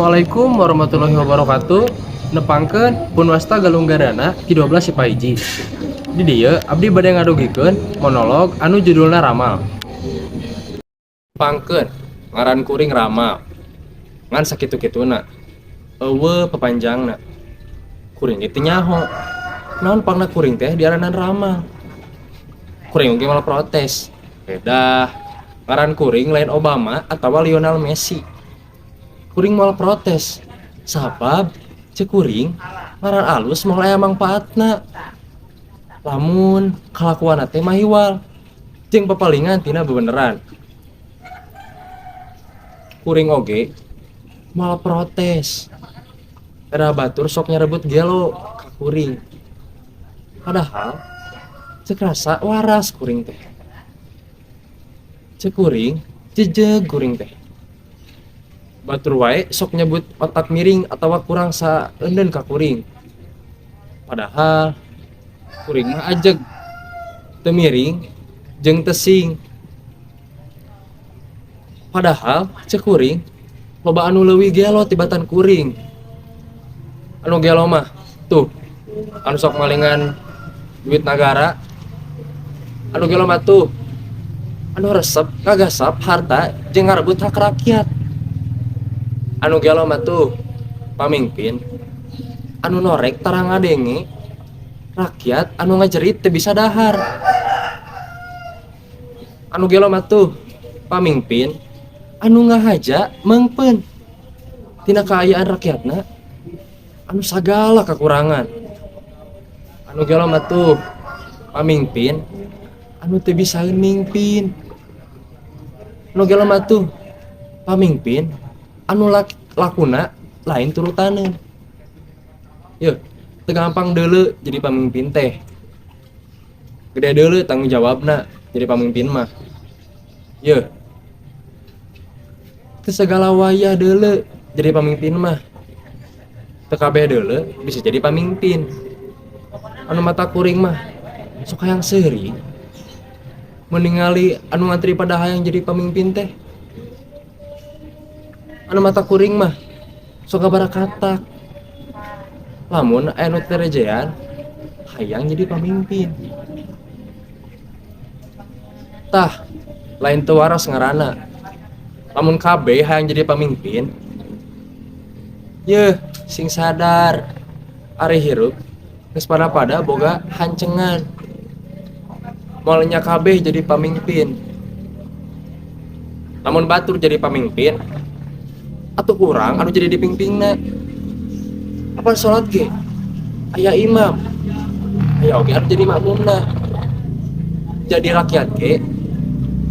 Assalamualaikum warahmatullahi wabarakatuh. Nepangkeun pun wasta galunggadana Ki-12 Sipaiji. Di dieu abdi bade ngadugikeun monolog anu judulna Ramal. Pangkeun ngaran kuring Ramal. Ngan sakitu-kituna. Eueuh pepanjangna. Kuring itu nyaho. Naon pangna kuring teh diaranan Ramal. Kuring oge malah protes. Beda. Ngaran kuring lain Obama atau Lionel Messi. Kuring malah protes. Sabab cek kuring ngaran alus moal aya mangpaatna. Lamun kalakuanna teh mahiwal jeung papalingan tina bebeneran. Kuring oge malah protes. Era batur sok nyarebut gelo ka kuring. Padahal cek rasa waras kuring teh. Cek kuring jejeg kuring teh. Batur wae sok nyebut otak miring atau kurang saeuneun ka kuring. Padahal kuring mah ajeg teu miring jeung teu sing. Padahal cek kuring loba anu leuwih gelo tibatan kuring. Anu gelo mah tuh anu sok malingan duit negara. Anu gelo mah tuh anu resep ngagasap harta jeung ngarebut hak rakyat. Anu gelo mah tuh pamimpin anu norek tara ngadenge rakyat anu ngajerit teu bisa dahar. Anu gelo mah tuh pamimpin anu ngahaja meungpeun tina kaayaan rakyatna anu sagala kakurangan. Anu gelo mah tuh pamimpin anu teu bisaeun mingpin. Anu gelo mah tuh pamimpin anu lakuna lain turutaneun. Yeuh, teu gampang deuleu jadi pamimpin teh. Gede deuleu tanggung jawabna jadi pamimpin mah. Yeuh. Teu sagala wayah deuleu jadi pamimpin mah. Teu kabeh deuleu bisa jadi pamimpin. Anu mata kuring mah sok hayang seuri meningali anu ngantri pada hayang jadi pamimpin teh. Anu mata kuring mah sok kabarakatak. Lamun aya nu terejean hayang jadi pamimpin. Tah, lain teu waras ngaranna. Lamun kabeh hayang jadi pamimpin, yeuh sing sadar ari hirup geus pada boga hancengan. Moal nya kabeh jadi pamimpin. Lamun batur jadi pamimpin, atuh kurang anu jadi dipingpingna. Apa salat ge aya imam, aya oge anu jadi makmumna. Jadi rakyat ge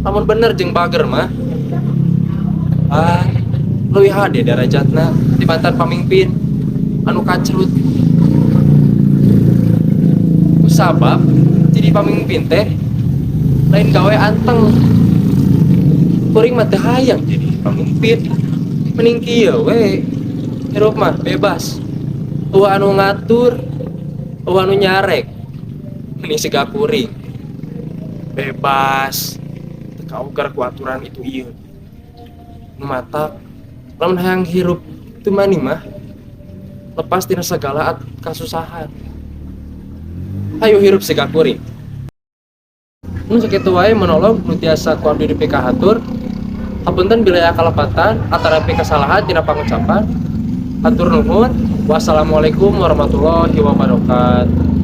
lamun bener jeung bager mah leuwih hade derajatna dibanding pamimpin anu kacrut. Sabab jadi pamimpin teh lain gawe anteng. Kuring mah teu hayang jadi pamimpin. Mending kieu we hirup mah bebas. Eueuh anu ngatur, eueuh anu nyarek. Mending siga kuring bebas teu kaugar ku aturan itu ieu. Nu matak lamun hayang hirup teu mani mah lepas tina sagala kasusahan. Hayu hirup siga kuring. Mun sakitu wae monolog nu tiasa ku abdi dipikahatur. Hapunten bila aya kalepatan atarapi kesalahan tina pangucapan. Hatur nuhun. Wassalamualaikum warahmatullahi wabarakatuh.